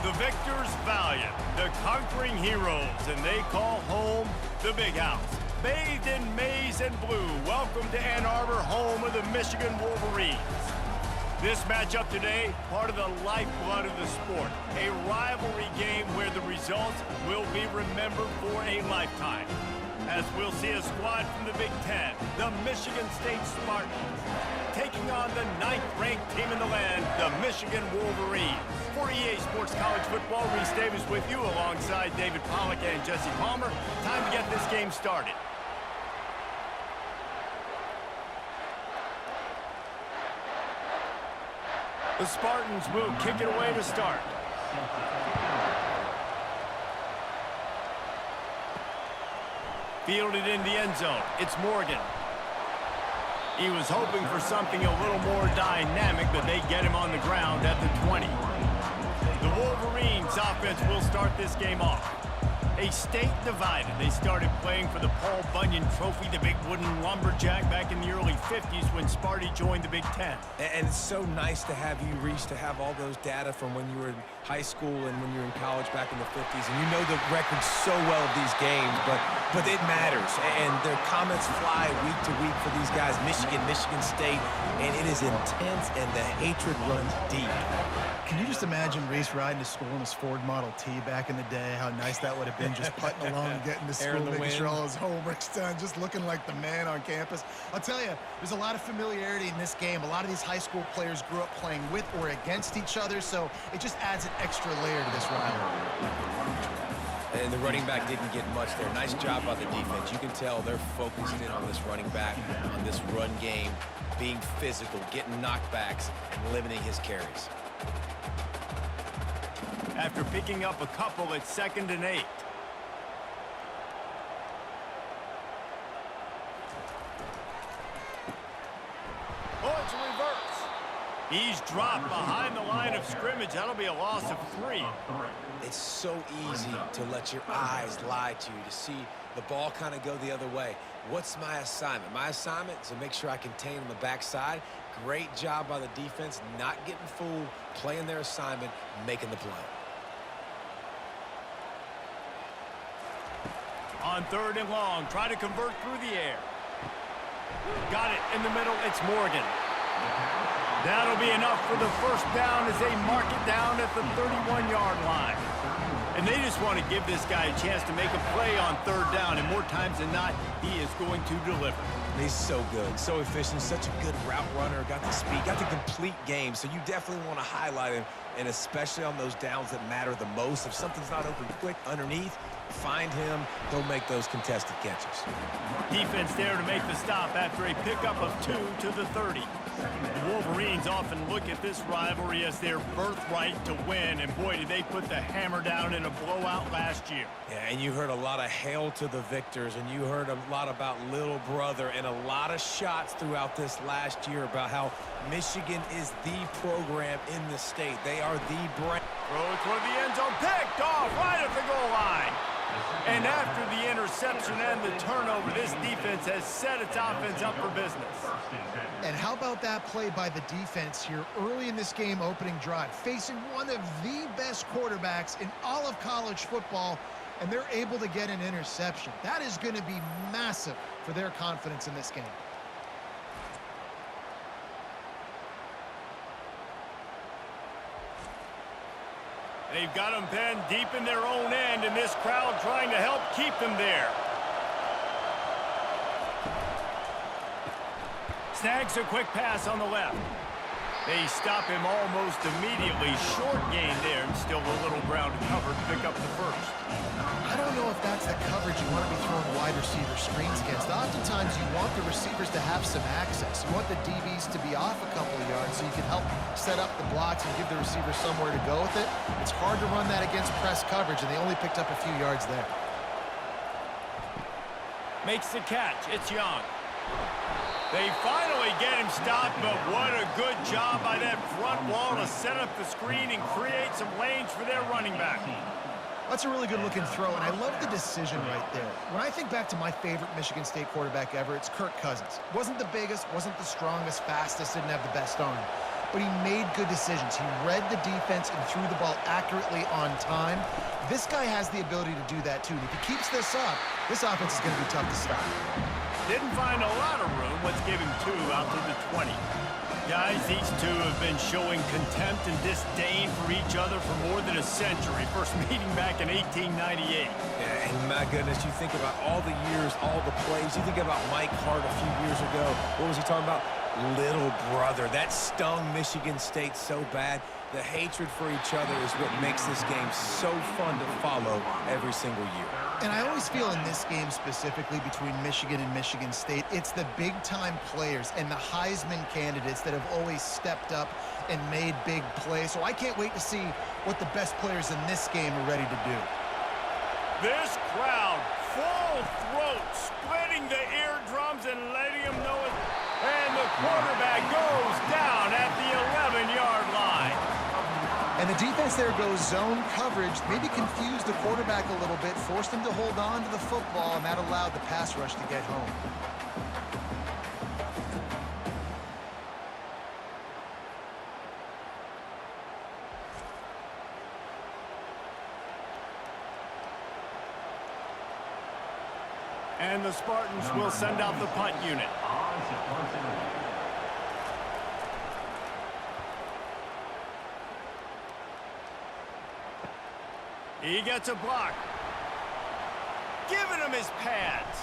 The victors valiant, the conquering heroes, and they call home the Big House. Bathed in maize and blue, welcome to Ann Arbor, home of the Michigan Wolverines. This matchup today, part of the lifeblood of the sport, a rivalry game where the results will be remembered for a lifetime. As we'll see a squad from the Big Ten, the Michigan State Spartans, taking on the 9th-ranked team in the land, the Michigan Wolverines. For EA Sports College Football, Reese Davis with you alongside David Pollack and Jesse Palmer. Time to get this game started. The Spartans will kick it away to start. Fielded in the end zone. It's Morgan. He was hoping for something a little more dynamic, but they get him on the ground at the 20. The Wolverines offense will start this game off. A state divided. They started playing for the Paul Bunyan Trophy, the big wooden lumberjack, back in the early 50s when Sparty joined the Big Ten. And it's so nice to have you, Reese, to have all those data from when you were in high school and when you were in college back in the 50s. And you know the records so well of these games, but it matters. And their comments fly week to week for these guys, Michigan, Michigan State, and it is intense and the hatred runs deep. Can you just imagine Reese riding to school in his Ford Model T back in the day? How nice that would have been, just putting along and getting to school, making sure all his homework's done, just looking like the man on campus. I'll tell you, there's a lot of familiarity in this game. A lot of these high school players grew up playing with or against each other, so it just adds an extra layer to this rivalry. And the running back didn't get much there. Nice job by the defense. You can tell they're focused in on this running back, on this run game, being physical, getting knockbacks, and limiting his carries. After picking up a couple, it's 2nd and 8. Oh, it's a reverse. He's dropped behind the line of scrimmage. That'll be a loss of 3. It's so easy to let your eyes lie to you, to see the ball kind of go the other way. What's my assignment? My assignment is to make sure I contain on the backside. Great job by the defense, not getting fooled, playing their assignment, making the play. On 3rd and long, try to convert through the air. Got it in the middle, it's Morgan. That'll be enough for the first down as they mark it down at the 31-yard line. And they just want to give this guy a chance to make a play on 3rd down, and more times than not, he is going to deliver. He's so good, so efficient, such a good route runner, got the speed, got the complete game, so you definitely want to highlight him, and especially on those downs that matter the most. If something's not open quick underneath, find him, he'll make those contested catches. Defense there to make the stop after a pickup of 2 to the 30. The Wolverines often look at this rivalry as their birthright to win, and boy, did they put the hammer down in a blowout last year. Yeah, and you heard a lot of hail to the victors, and you heard a lot about little brother, and a lot of shots throughout this last year about how Michigan is the program in the state. They are the brand. Throw it toward the end zone, picked off right at the goal line. And after the interception and the turnover, this defense has set its offense up for business. And how about that play by the defense here early in this game opening drive, facing one of the best quarterbacks in all of college football, and they're able to get an interception. That is going to be massive for their confidence in this game. They've got them pinned deep in their own end, and this crowd trying to help keep them there. Snags a quick pass on the left. They stop him almost immediately. Short gain there, and still a little ground covered to pick up the first. I don't know if that's the coverage you want to be throwing wide receiver screens against. Oftentimes, you want the receivers to have some access. You want the DBs to be off a couple of yards so you can help set up the blocks and give the receiver somewhere to go with it. It's hard to run that against press coverage, and they only picked up a few yards there. Makes the catch. It's Young. They finally get him stopped, but what a good job by that front wall to set up the screen and create some lanes for their running back. That's a really good-looking throw, and I love the decision right there. When I think back to my favorite Michigan State quarterback ever, it's Kirk Cousins. Wasn't the biggest, wasn't the strongest, fastest, didn't have the best arm. but he made good decisions. He read the defense and threw the ball accurately on time. This guy has the ability to do that, too. And if he keeps this up, this offense is going to be tough to stop. Didn't find a lot of room. Let's give him 2 out to the 20. Guys, these two have been showing contempt and disdain for each other for more than a century. First meeting back in 1898. Yeah, and my goodness, you think about all the years, all the plays. You think about Mike Hart a few years ago. What was he talking about? Little brother. That stung Michigan State so bad. The hatred for each other is what makes this game so fun to follow every single year. And I always feel in this game specifically between Michigan and Michigan State, it's the big-time players and the Heisman candidates that have always stepped up and made big plays. So I can't wait to see what the best players in this game are ready to do. This crowd, full throat, splitting the eardrums and letting them know it. And the quarterback goes down at the 11-yard line. And the defense there goes zone coverage, maybe confused the quarterback a little bit, forced him to hold on to the football, and that allowed the pass rush to get home. And the Spartans will send out the punt unit. He gets a block. Giving him his pads.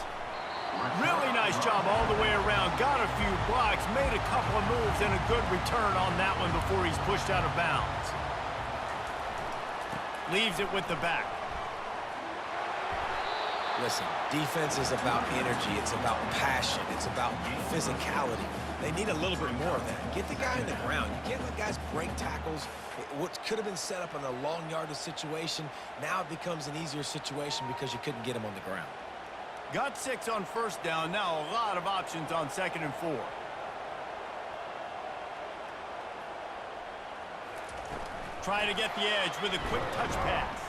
Really nice job all the way around. Got a few blocks, made a couple of moves, and a good return on that one before he's pushed out of bounds. Leaves it with the back. Listen, defense is about energy. It's about passion. It's about physicality. They need a little bit more of that. Get the guy in the ground. You can't let guys break tackles. What could have been set up in a long yardage situation, now it becomes an easier situation because you couldn't get him on the ground. Got 6 on first down. Now a lot of options on 2nd and 4. Try to get the edge with a quick touch pass.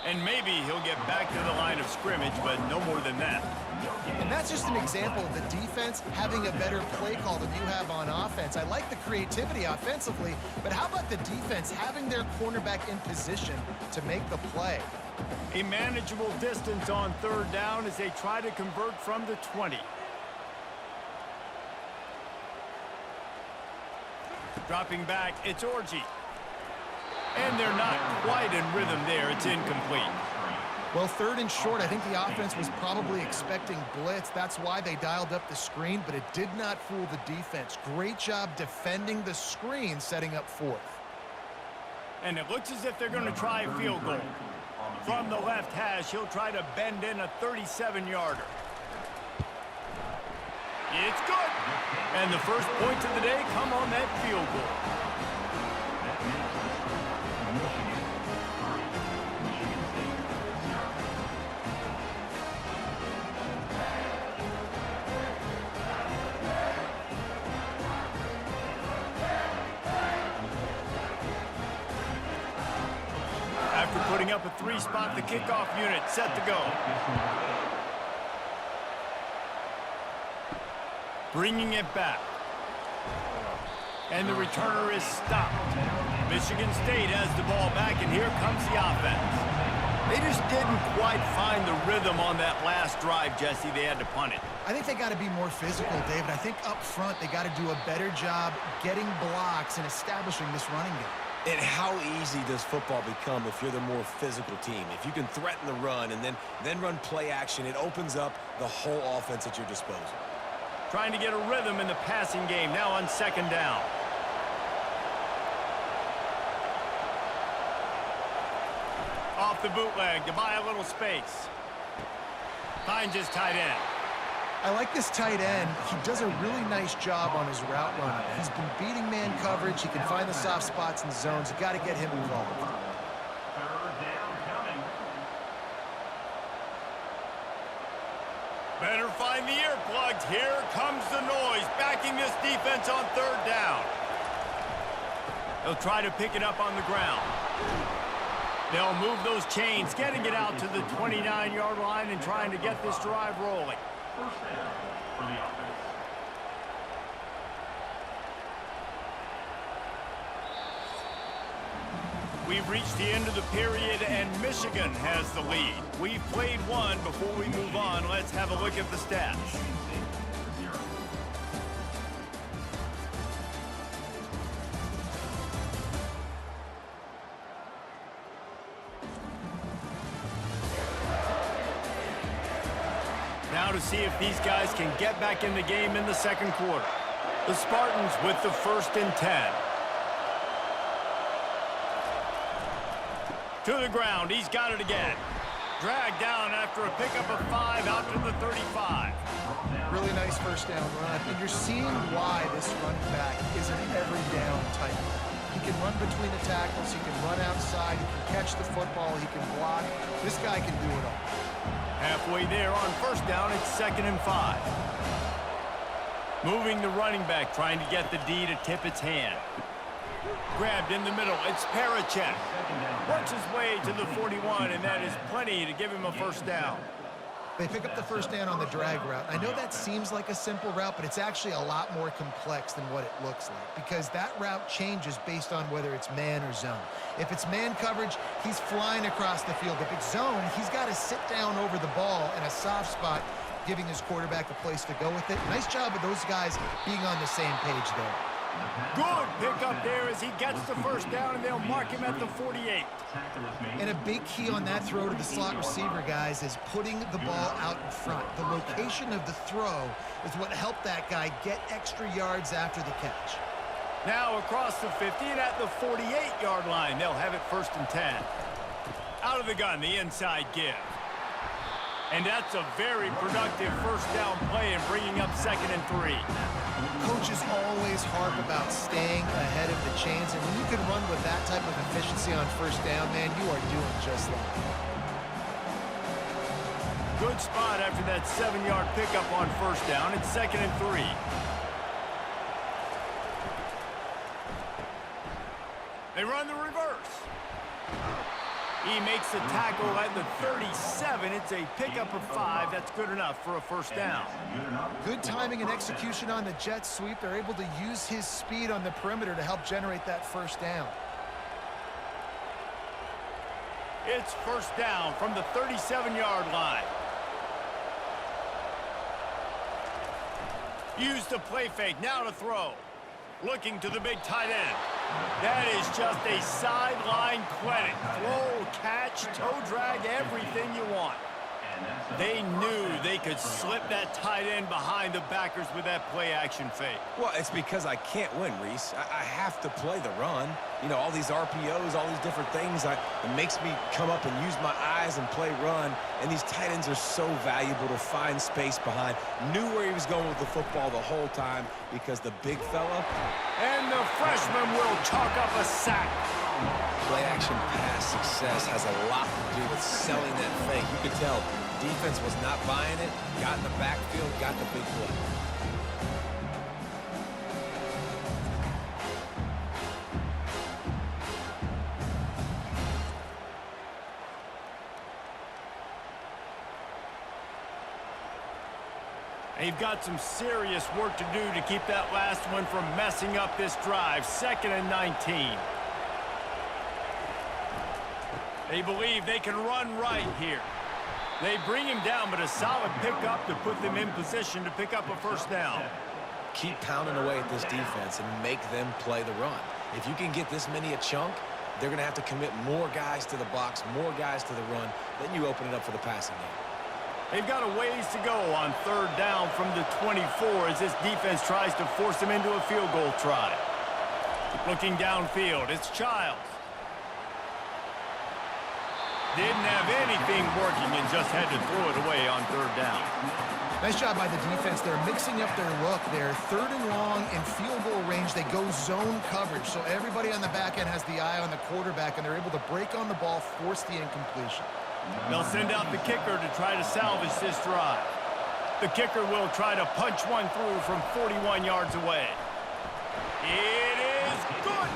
And maybe he'll get back to the line of scrimmage, but no more than that. And that's just an example of the defense having a better play call than you have on offense. I like the creativity offensively, but how about the defense having their cornerback in position to make the play? A manageable distance on 3rd down as they try to convert from the 20. Dropping back, it's Orji. And they're not quite in rhythm there. It's incomplete. Well, 3rd and short, I think the offense was probably expecting blitz. That's why they dialed up the screen, but it did not fool the defense. Great job defending the screen, setting up 4th. And it looks as if they're going to try a field goal. From the left hash, he'll try to bend in a 37-yarder. It's good. And the first points of the day come on that field goal. After putting up a 3-spot, the kickoff unit set to go. Bringing it back. And the returner is stopped. Michigan State has the ball back, and here comes the offense. They just didn't quite find the rhythm on that last drive, Jesse. They had to punt it. I think they got to be more physical, David. I think up front they got to do a better job getting blocks and establishing this running game. And how easy does football become if you're the more physical team? If you can threaten the run and then run play action, it opens up the whole offense at your disposal. Trying to get a rhythm in the passing game now on 2nd down. Off the bootleg to buy a little space. Finds his tight end. I like this tight end. He does a really nice job on his route running. He's been beating man coverage. He can find the soft spots and zones. You got to get him involved. Better find the earplugs. Here comes the noise, backing this defense on 3rd down. They'll try to pick it up on the ground. They'll move those chains, getting it out to the 29-yard line and trying to get this drive rolling. First down for the offense. We've reached the end of the period, and Michigan has the lead. We've played one. Before we move on, let's have a look at the stats. Now to see if these guys can get back in the game in the second quarter. The Spartans with the 1st and 10. To the ground, he's got it again. Dragged down after a pickup of 5 out to the 35. Really nice first down run, and you're seeing why this running back is an every down type. He can run between the tackles, he can run outside, he can catch the football, he can block. This guy can do it all. Halfway there on 1st down, it's 2nd and 5. Moving the running back, trying to get the D to tip its hand. Grabbed in the middle, it's Parachek. Works his way to the 41, and that is plenty to give him a 1st down. They pick up the 1st down on the drag route. I know that seems like a simple route, but it's actually a lot more complex than what it looks like, because that route changes based on whether it's man or zone. If it's man coverage, he's flying across the field. If it's zone, he's got to sit down over the ball in a soft spot, giving his quarterback a place to go with it. Nice job of those guys being on the same page there. Good pickup there as he gets the 1st down, and they'll mark him at the 48. And a big key on that throw to the slot receiver, guys, is putting the ball out in front. The location of the throw is what helped that guy get extra yards after the catch. Now across the 50 and at the 48-yard line, they'll have it 1st and 10. Out of the gun, the inside give. And that's a very productive 1st down play and bringing up 2nd and 3. Coaches always harp about staying ahead of the chains, and when you can run with that type of efficiency on 1st down, man, you are doing just that. Good spot after that 7-yard pickup on 1st down. It's 2nd and 3. They run the reverse. He makes the tackle at the 37. It's a pickup of 5. That's good enough for a 1st down. Good timing and execution on the jet sweep. They're able to use his speed on the perimeter to help generate that 1st down. It's 1st down from the 37-yard line. Use the play fake. Now to throw. Looking to the big tight end. That is just a sideline clinic. Throw, catch, toe drag, everything you want. They knew they could slip that tight end behind the backers with that play-action fake. Well, it's because I can't win, Reese. I have to play the run. You know, all these RPOs, all these different things, it makes me come up and use my eyes and play run. And these tight ends are so valuable to find space behind. Knew where he was going with the football the whole time because the big fella. And the freshman will chalk up a sack. Play-action pass success has a lot to do with selling that fake. You could tell defense was not buying it, got in the backfield, got the big play. They've got some serious work to do to keep that last one from messing up this drive. 2nd and 19. They believe they can run right here. They bring him down, but a solid pickup to put them in position to pick up a 1st down. Keep pounding away at this defense and make them play the run. If you can get this many a chunk, they're going to have to commit more guys to the box, more guys to the run. Then you open it up for the passing game. They've got a ways to go on 3rd down from the 24 as this defense tries to force them into a field goal try. Looking downfield, it's Childs. Didn't have anything working and just had to throw it away on 3rd down. Nice job by the defense. They're mixing up their look. They're 3rd and long in field goal range. They go zone coverage, so everybody on the back end has the eye on the quarterback, and they're able to break on the ball, force the incompletion. They'll send out the kicker to try to salvage this drive. The kicker will try to punch one through from 41 yards away. It is good.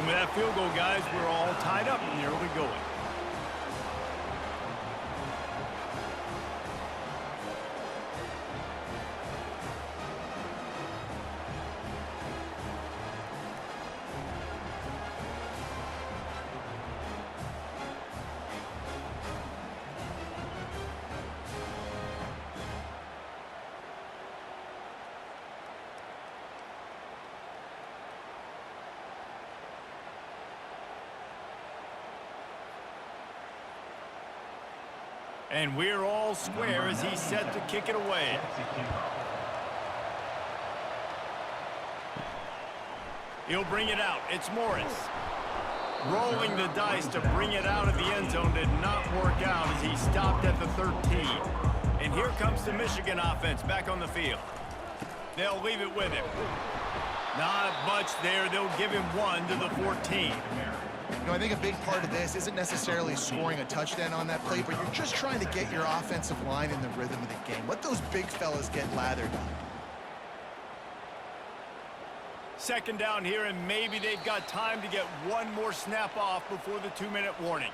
And with that field goal, guys, we're all tied up in the early going. And we're all square as he's set to kick it away. He'll bring it out. It's Morris. Rolling the dice to bring it out of the end zone did not work out as he stopped at the 13. And here comes the Michigan offense back on the field. They'll leave it with him. Not much there. They'll give him 1 to the 14. You know, I think a big part of this isn't necessarily scoring a touchdown on that play, but you're just trying to get your offensive line in the rhythm of the game. Let those big fellas get lathered. Second down here, and maybe they've got time to get one more snap off before the 2-minute warning.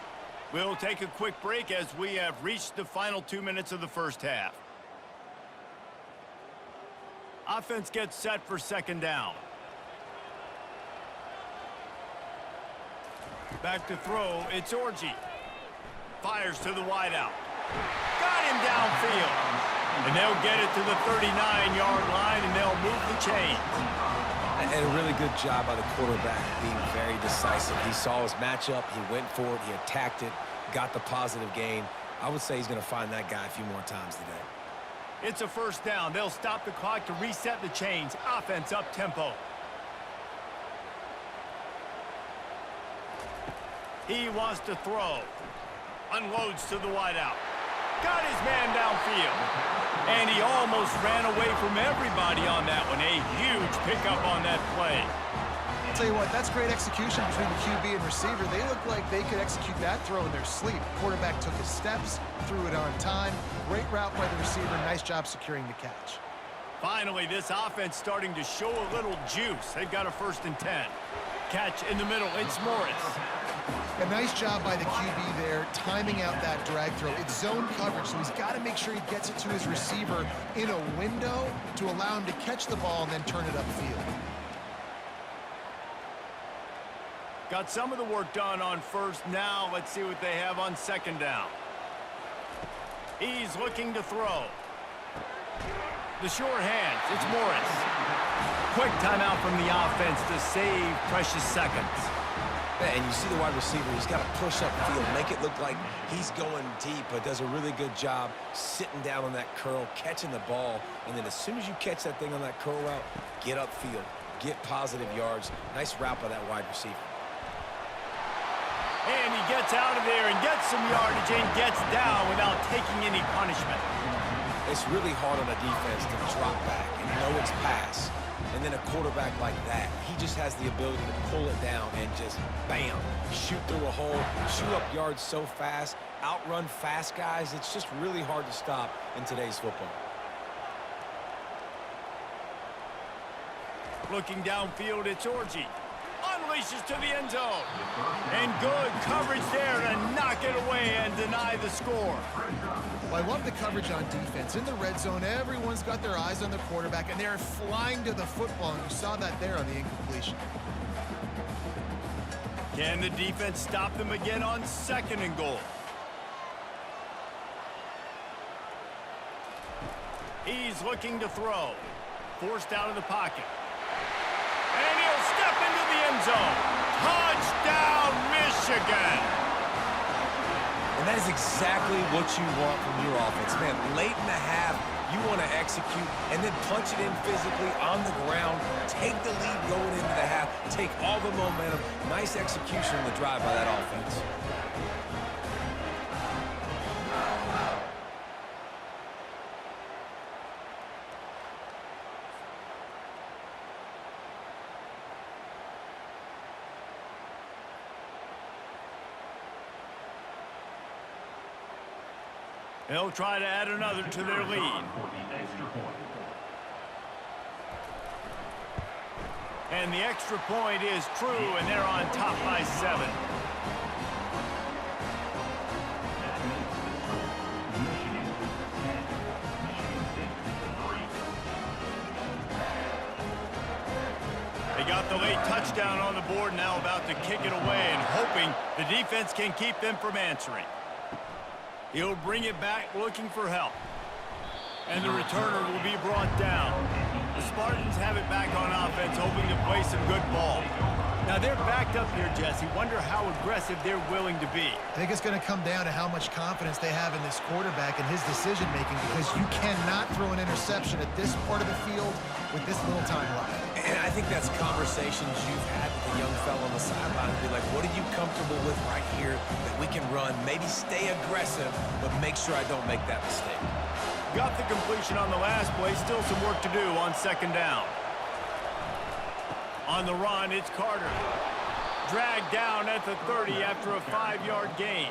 We'll take a quick break as we have reached the final 2 minutes of the first half. Offense gets set for second down. Back to throw, it's Orji. Fires to the wideout. Got him downfield. And they'll get it to the 39-yard line, and they'll move the chains. And a really good job by the quarterback being very decisive. He saw his matchup, he went for it, he attacked it, got the positive gain. I would say he's going to find that guy a few more times today. It's a first down. They'll stop the clock to reset the chains. Offense up tempo. He wants to throw. Unloads to the wideout. Got his man downfield. And he almost ran away from everybody on that one. A huge pickup on that play. I'll tell you what, that's great execution between the QB and receiver. They look like they could execute that throw in their sleep. Quarterback took his steps, threw it on time. Great route by the receiver. Nice job securing the catch. Finally, this offense starting to show a little juice. They've got a 1st and 10. Catch in the middle. It's Morris. A nice job by the QB there, timing out that drag throw. It's zone coverage, so he's got to make sure he gets it to his receiver in a window to allow him to catch the ball and then turn it upfield. Got some of the work done on first. Now let's see what they have on second down. He's looking to throw. The sure hands. It's Morris. Quick timeout from the offense to save precious seconds. And you see the wide receiver, he's got to push upfield, make it look like he's going deep, but does a really good job sitting down on that curl, catching the ball, and then as soon as you catch that thing on that curl route, get upfield, get positive yards. Nice route by that wide receiver. And he gets out of there and gets some yardage and gets down without taking any punishment. It's really hard on a defense to drop back and know it's pass. And then a quarterback like that, he just has the ability to pull it down and just, bam, shoot through a hole, shoot up yards so fast, outrun fast guys. It's just really hard to stop in today's football. Looking downfield, it's Orji. Unleashes to the end zone. And good coverage there to knock it away and deny the score. Well, I love the coverage on defense. In the red zone, everyone's got their eyes on the quarterback, and they're flying to the football, and you saw that there on the incompletion. Can the defense stop them again on 2nd and goal? He's looking to throw. Forced out of the pocket. And he'll step into the end zone. Touchdown, Michigan! And that is exactly what you want from your offense, man. Late in the half, you want to execute and then punch it in physically on the ground, take the lead going into the half, take all the momentum. Nice execution on the drive by that offense. They'll try to add another to their lead. And the extra point is true, and they're on top by 7. They got the late touchdown on the board, now about to kick it away and hoping the defense can keep them from answering. He'll bring it back looking for help. And the returner will be brought down. The Spartans have it back on offense, hoping to play some good ball. Now they're backed up here, Jesse. Wonder how aggressive they're willing to be. I think it's going to come down to how much confidence they have in this quarterback and his decision-making, because you cannot throw an interception at this part of the field with this little time left. And I think that's conversations you've had with the young fella on the sideline and be like, what are you comfortable with right here that we can run? Maybe stay aggressive, but make sure I don't make that mistake. Got the completion on the last play. Still some work to do on second down. On the run, it's Carter. Dragged down at the 30 after a 5-yard gain.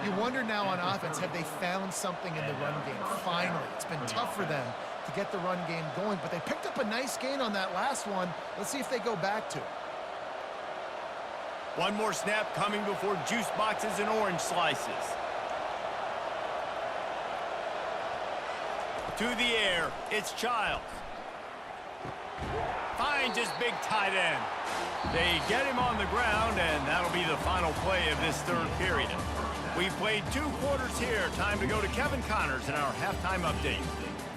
You wonder now on offense, have they found something in the run game? Finally, it's been tough for them to get the run game going, but they picked up a nice gain on that last one. Let's see if they go back to it. One more snap coming before juice boxes and orange slices. To the air, it's Childs. Finds his big tight end. They get him on the ground, and that'll be the final play of this third period. We've played 2 quarters here. Time to go to Kevin Connors in our halftime update.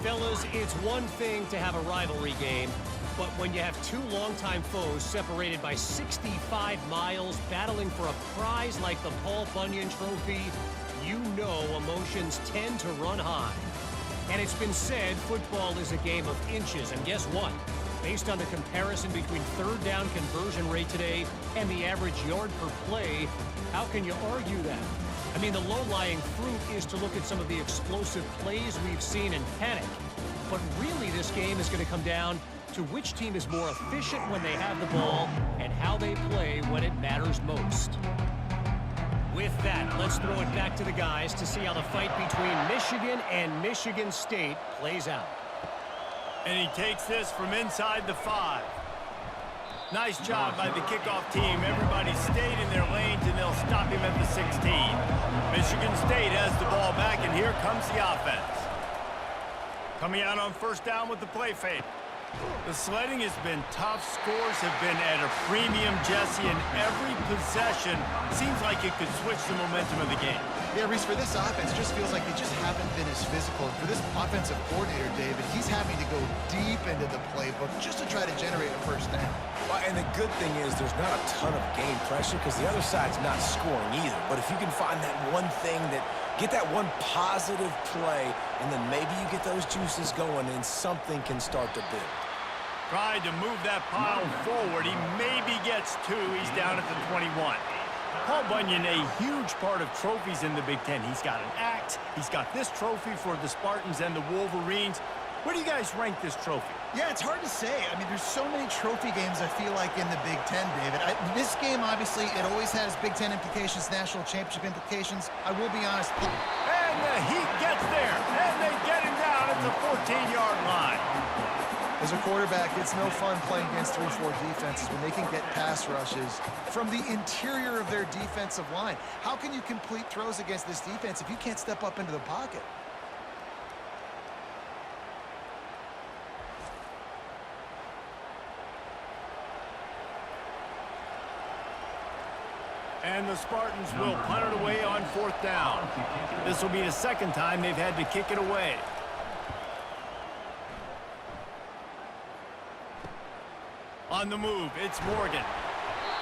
Fellas, it's one thing to have a rivalry game, but when you have 2 longtime foes separated by 65 miles battling for a prize like the Paul Bunyan Trophy, you know emotions tend to run high. And it's been said football is a game of inches, and guess what? Based on the comparison between third down conversion rate today and the average yard per play, how can you argue that? I mean, the low-lying fruit is to look at some of the explosive plays we've seen and panic. But really, this game is going to come down to which team is more efficient when they have the ball and how they play when it matters most. With that, let's throw it back to the guys to see how the fight between Michigan and Michigan State plays out. And he takes this from inside the 5. Nice job by the kickoff team. Everybody stayed in their lanes, and they'll stop him at the 16. Michigan State has the ball back, and here comes the offense. Coming out on first down with the play fake. The sledding has been tough. Scores have been at a premium, Jesse, and every possession seems like it could switch the momentum of the game. Yeah, Reese, for this offense, just feels like they just haven't been as physical. And for this offensive coordinator, David, he's having to go deep into the playbook just to try to generate a first down. Well, and the good thing is there's not a ton of game pressure because the other side's not scoring either. But if you can find that one thing that get that one positive play, and then maybe you get those juices going and something can start to build. Tried to move that pile forward. He maybe gets 2. He's down at the 21. Paul Bunyan, a huge part of trophies in the Big Ten. He's got an axe. He's got this trophy for the Spartans and the Wolverines. Where do you guys rank this trophy? Yeah, it's hard to say. I mean, there's so many trophy games, I feel like, in the Big Ten, David. This game, obviously, it always has Big Ten implications, national championship implications. I will be honest. And the Heat gets there, and they get him down at the 14-yard line. As a quarterback, it's no fun playing against 3-4 defenses when they can get pass rushes from the interior of their defensive line. How can you complete throws against this defense if you can't step up into the pocket? And the Spartans will punt it away on fourth down. This will be the second time they've had to kick it away. On the move, it's Morgan.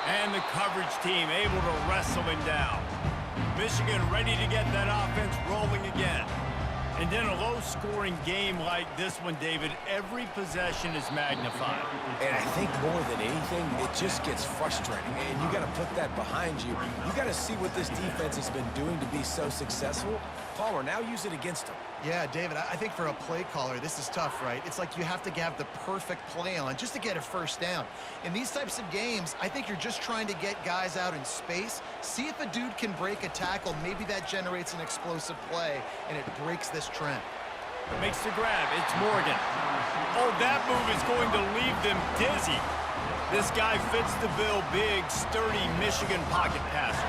And the coverage team able to wrestle him down. Michigan ready to get that offense rolling again. And in a low-scoring game like this one, David, every possession is magnified. And I think more than anything, it just gets frustrating. And you got to put that behind you. You got to see what this defense has been doing to be so successful. Palmer, now use it against them. Yeah, David, I think for a play caller, this is tough, right? It's like you have to have the perfect play on just to get a first down. In these types of games, I think you're just trying to get guys out in space, see if a dude can break a tackle. Maybe that generates an explosive play, and it breaks this trend. Makes the grab. It's Morgan. Oh, that move is going to leave them dizzy. This guy fits the bill. Big, sturdy Michigan pocket passer.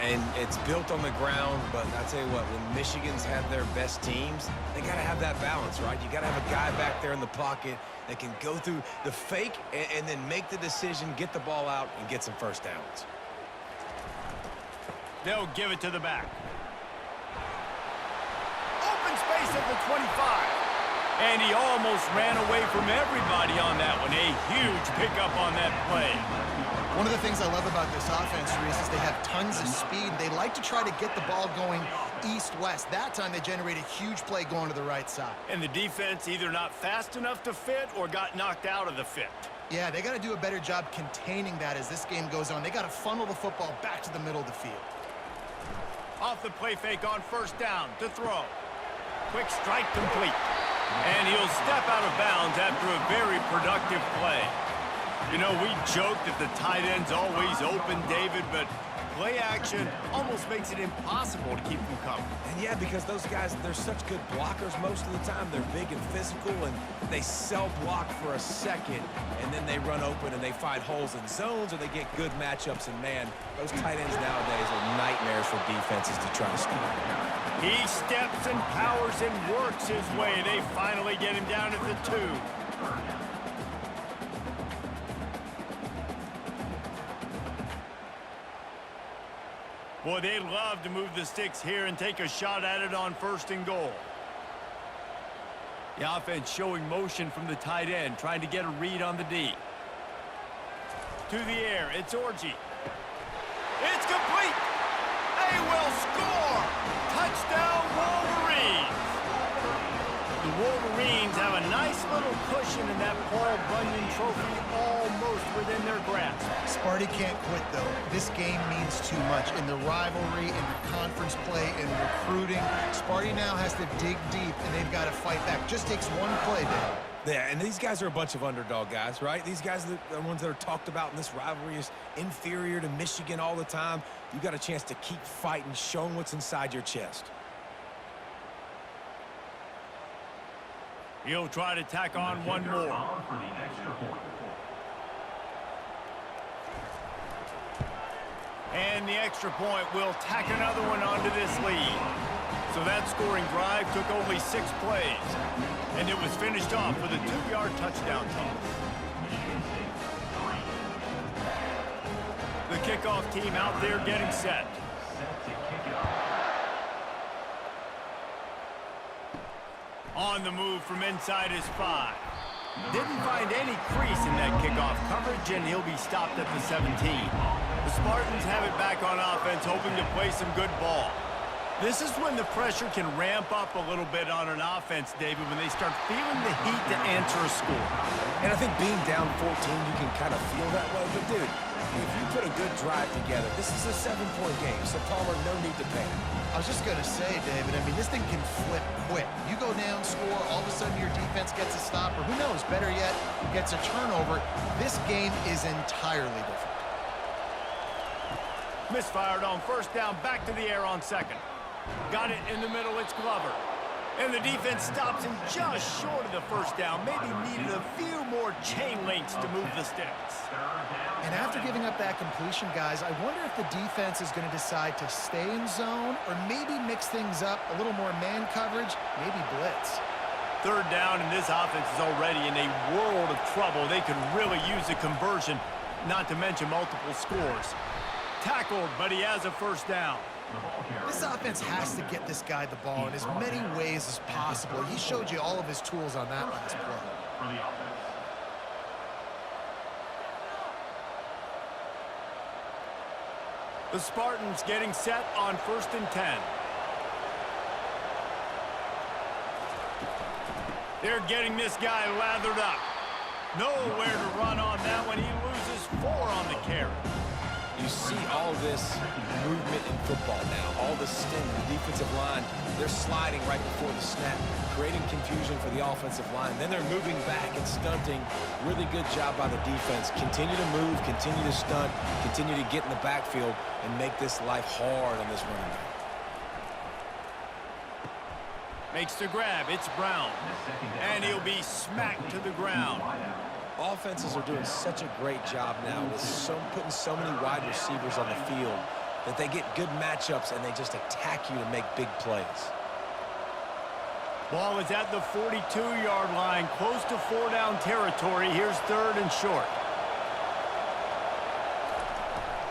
And it's built on the ground, but I tell you what, when Michigan's have their best teams, they got to have that balance, right? You got to have a guy back there in the pocket that can go through the fake and then make the decision, get the ball out, and get some first downs. They'll give it to the back. Open space at the 25. And he almost ran away from everybody on that one. A huge pickup on that play. One of the things I love about this offense, Reese, is they have tons of speed. They like to try to get the ball going east-west. That time they generated a huge play going to the right side. And the defense either not fast enough to fit or got knocked out of the fit. Yeah, they got to do a better job containing that as this game goes on. They got to funnel the football back to the middle of the field. Off the play fake on first down to throw. Quick strike complete. And he'll step out of bounds after a very productive play. You know, we joke that the tight end's always open, David, but play action almost makes it impossible to keep them coming. And yeah, because those guys, they're such good blockers most of the time. They're big and physical, and they block for a second, and then they run open and they find holes in zones, or they get good matchups. And man, those tight ends nowadays are nightmares for defenses to try to stop. He steps and powers and works his way. They finally get him down at the 2. Boy, they love to move the sticks here and take a shot at it on 1st and goal. The offense showing motion from the tight end, trying to get a read on the D. To the air, it's Orji. It's complete! They will score! Touchdown, Wolverines! The Wolverines have a nice little cushion in that Paul Bunyan trophy almost within their grasp. Sparty can't quit, though. This game means too much. In the rivalry, in the conference play, in recruiting, Sparty now has to dig deep, and they've got to fight back. Just takes one play, Dave. Yeah, and these guys are a bunch of underdog guys, right? These guys are the ones that are talked about in this rivalry as inferior to Michigan all the time. You got a chance to keep fighting, showing what's inside your chest. He'll try to tack on one more. And the extra point will tack another one onto this lead. So that scoring drive took only 6 plays. And it was finished off with a 2-yard touchdown toss. The kickoff team out there getting set. On the move from inside his 5. Didn't find any crease in that kickoff coverage, and he'll be stopped at the 17. The Spartans have it back on offense, hoping to play some good ball. This is when the pressure can ramp up a little bit on an offense, David, when they start feeling the heat to answer a score. And I think being down 14, you can kind of feel that way. But, dude, if you put a good drive together, this is a 7-point game, so Palmer, no need to panic. I was just going to say, David, I mean, this thing can flip quick. You go down, score, all of a sudden your defense gets a stop, or who knows, better yet, gets a turnover. This game is entirely different. Misfired on first down, back to the air on 2nd. Got it in the middle, it's Glover. And the defense stops him just short of the first down. Maybe needed a few more chain links to move the sticks. And after giving up that completion, guys, I wonder if the defense is going to decide to stay in zone or maybe mix things up, a little more man coverage, maybe blitz. 3rd down, and this offense is already in a world of trouble. They could really use a conversion, not to mention multiple scores. Tackled, but he has a first down. This offense has to get this guy the ball in as many ways as possible. He showed you all of his tools on that last play. The Spartans getting set on 1st and 10. They're getting this guy lathered up. Nowhere to run on that one. He loses 4 on the carry. You see all this movement in football now, all the sting, the defensive line, they're sliding right before the snap, creating confusion for the offensive line. Then they're moving back and stunting. Really good job by the defense. Continue to move, continue to stunt, continue to get in the backfield and make this life hard on this running back. Makes the grab, it's Brown. And he'll be smacked to the ground. Offenses are doing such a great job now with putting so many wide receivers on the field that they get good matchups and they just attack you to make big plays. Ball is at the 42-yard line, close to 4-down territory. Here's 3rd and short.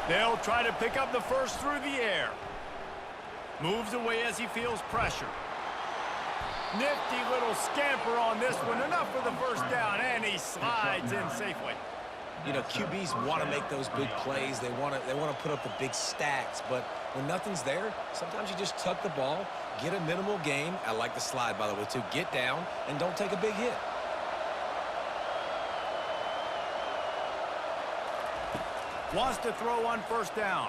They'll try to pick up the first through the air. Moves away as he feels pressure. Nifty little scamper on this one. Enough for the first down, and he slides in safely. You know, QBs want to make those big plays. They want to put up the big stats. But when nothing's there, sometimes you just tuck the ball, get a minimal gain. I like the slide, by the way, too. Get down and don't take a big hit. Wants to throw on first down.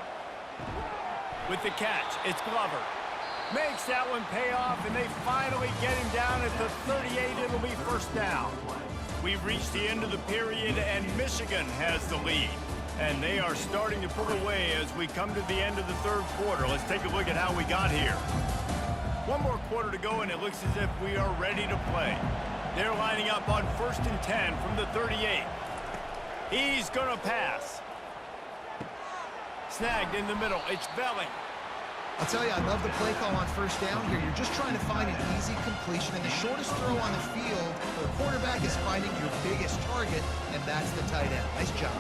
With the catch, it's Glover. Makes that one pay off, and they finally get him down at the 38. It'll be first down. We've reached the end of the period, and Michigan has the lead. And they are starting to pull away as we come to the end of the third quarter. Let's take a look at how we got here. One more quarter to go, and it looks as if we are ready to play. They're lining up on 1st and 10 from the 38. He's going to pass. Snagged in the middle. It's Velling. I'll tell you, I love the play call on first down here. You're just trying to find an easy completion, and the shortest throw on the field for a quarterback is finding your biggest target, and that's the tight end. Nice job.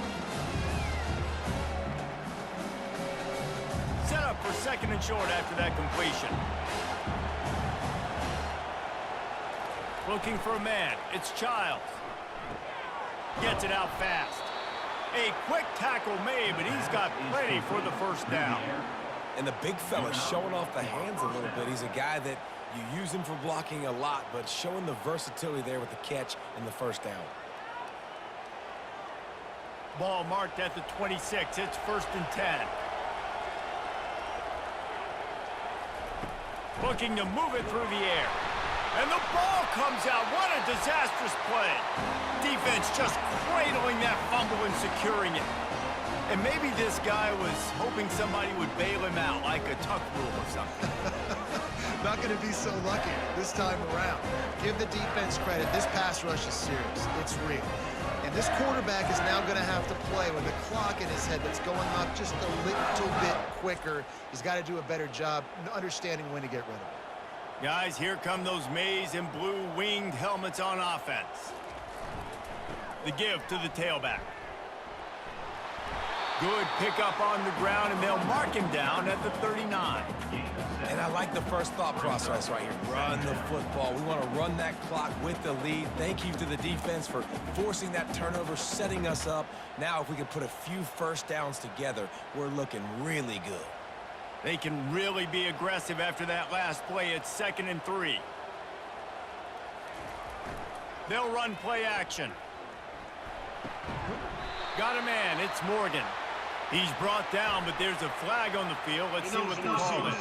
Set up for 2nd and short after that completion. Looking for a man. It's Childs. Gets it out fast. A quick tackle made, but he's got plenty for the first down. And the big fella's showing off the hands a little bit. He's a guy that you use him for blocking a lot, but showing the versatility there with the catch and the first down. Ball marked at the 26. It's 1st and 10. Looking to move it through the air. And the ball comes out. What a disastrous play. Defense just cradling that fumble and securing it. And maybe this guy was hoping somebody would bail him out like a tuck rule or something. Not going to be so lucky this time around. Give the defense credit. This pass rush is serious. It's real. And this quarterback is now going to have to play with a clock in his head that's going up just a little bit quicker. He's got to do a better job understanding when to get rid of it. Guys, here come those maize and blue winged helmets on offense. The give to the tailback. Good pickup on the ground, and they'll mark him down at the 39. And I like the first thought process right here. Run the football. We want to run that clock with the lead. Thank you to the defense for forcing that turnover, setting us up. Now, if we can put a few first downs together, we're looking really good. They can really be aggressive after that last play. It's 2nd and 3. They'll run play action. Got a man. It's Morgan. He's brought down, but there's a flag on the field. Let's see what the call is.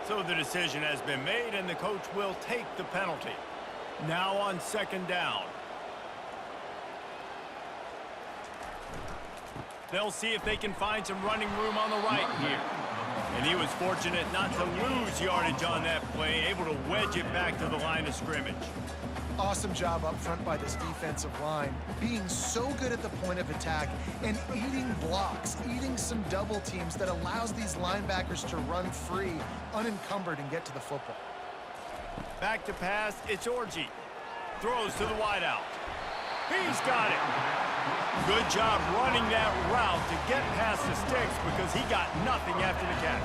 So the decision has been made, and the coach will take the penalty. Now on 2nd down. They'll see if they can find some running room on the right here. And he was fortunate not to lose yardage on that play, able to wedge it back to the line of scrimmage. Awesome job up front by this defensive line, being so good at the point of attack and eating blocks, eating some double teams that allows these linebackers to run free, unencumbered, and get to the football. Back to pass, it's Orji. Throws to the wideout. He's got it. Good job running that route to get past the sticks because he got nothing after the catch.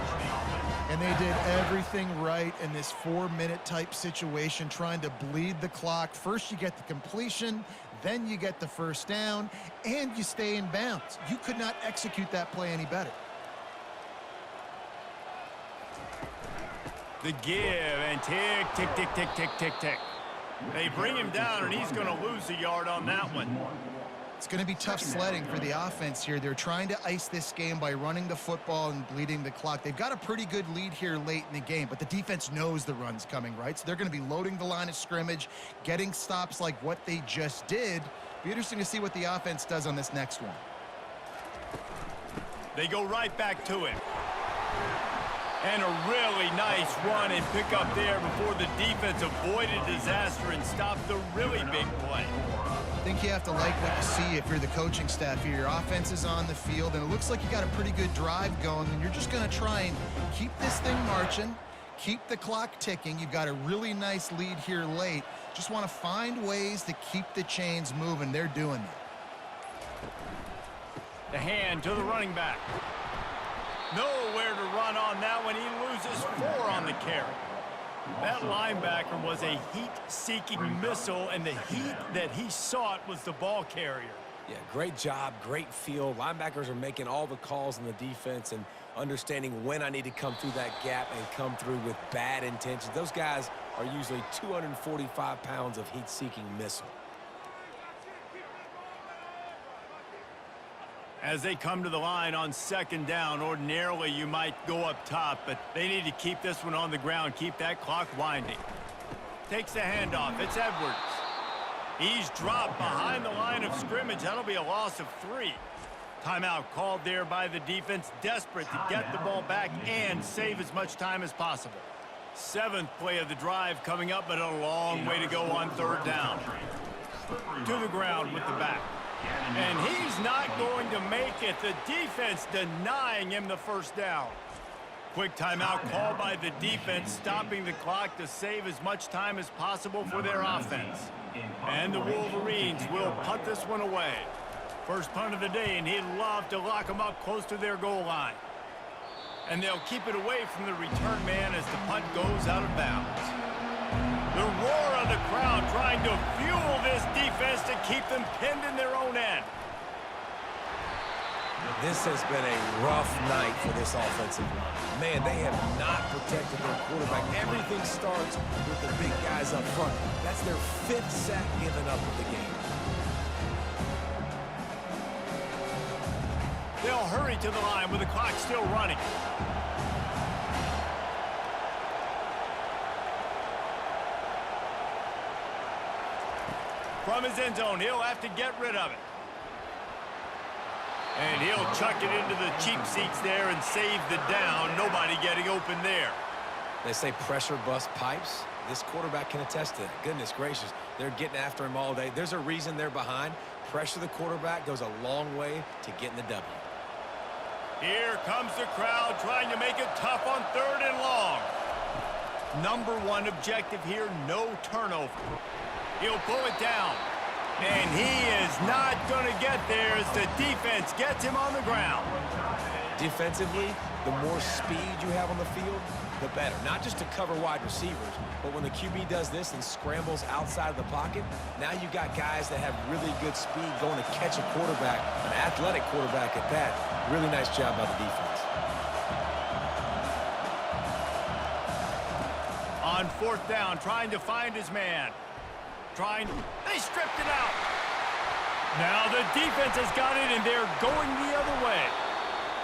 And they did everything right in this 4-minute type situation, trying to bleed the clock. First you get the completion, then you get the first down, and you stay in bounds. You could not execute that play any better. The give, and tick, tick, tick, tick, tick, tick, tick. They bring him down, and he's going to lose a yard on that one. It's going to be tough sledding for the offense here. They're trying to ice this game by running the football and bleeding the clock. They've got a pretty good lead here late in the game, but the defense knows the run's coming, right? So they're going to be loading the line of scrimmage, getting stops like what they just did. Be interesting to see what the offense does on this next one. They go right back to it. And a really nice run and pick up there before the defense avoided disaster and stopped the really big play. I think you have to like what you see if you're the coaching staff here. Your offense is on the field, and it looks like you got a pretty good drive going, and you're just going to try and keep this thing marching, keep the clock ticking. You've got a really nice lead here late. Just want to find ways to keep the chains moving. They're doing that. The hand to the running back. Nowhere to run on that one. He loses 4 on the carry. That linebacker was a heat-seeking missile, and the heat that he sought was the ball carrier. Yeah, great job, great feel. Linebackers are making all the calls in the defense and understanding when I need to come through that gap and come through with bad intentions. Those guys are usually 245 pounds of heat-seeking missile. As they come to the line on 2nd down, ordinarily you might go up top, but they need to keep this one on the ground, keep that clock winding. Takes the handoff. It's Edwards. He's dropped behind the line of scrimmage. That'll be a loss of 3. Timeout called there by the defense, desperate to get the ball back and save as much time as possible. 7th play of the drive coming up, but a long way to go on 3rd down. To the ground with the back. And he's not going to make it. The defense denying him the 1st down. Quick timeout called by the defense, stopping the clock to save as much time as possible for their offense. And the Wolverines will punt this one away. First punt of the day, and he'd love to lock them up close to their goal line. And they'll keep it away from the return man as the punt goes out of bounds. The roar of the crowd trying to fuel this defense to keep them pinned in their own end. This has been a rough night for this offensive line. Man, they have not protected their quarterback. Everything starts with the big guys up front. That's their 5th sack given up of the game. They'll hurry to the line with the clock still running. From his end zone, he'll have to get rid of it. And he'll chuck it into the cheap seats there and save the down. Nobody getting open there. They say pressure bust pipes. This quarterback can attest to that. Goodness gracious, they're getting after him all day. There's a reason they're behind. Pressure the quarterback goes a long way to getting the W. Here comes the crowd trying to make it tough on 3rd and long. Number 1 objective here, no turnover. He'll pull it down. And he is not going to get there as the defense gets him on the ground. Defensively, the more speed you have on the field, the better. Not just to cover wide receivers, but when the QB does this and scrambles outside of the pocket, now you got guys that have really good speed going to catch a quarterback, an athletic quarterback at that. Really nice job by the defense. On 4th down, trying to find his man. They stripped it out. Now the defense has got it, and they're going the other way.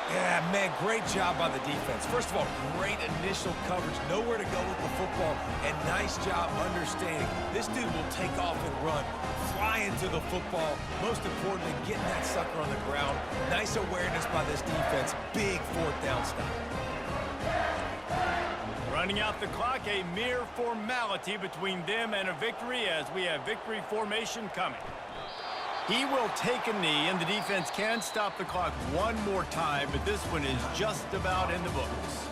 Yeah, man, great job by the defense. First of all, great initial coverage, nowhere to go with the football, and nice job understanding. This dude will take off and run, fly into the football. Most importantly, getting that sucker on the ground. Nice awareness by this defense. Big 4th down stop. Running out the clock, a mere formality between them and a victory as we have victory formation coming. He will take a knee, and the defense can stop the clock one more time, but this one is just about in the books.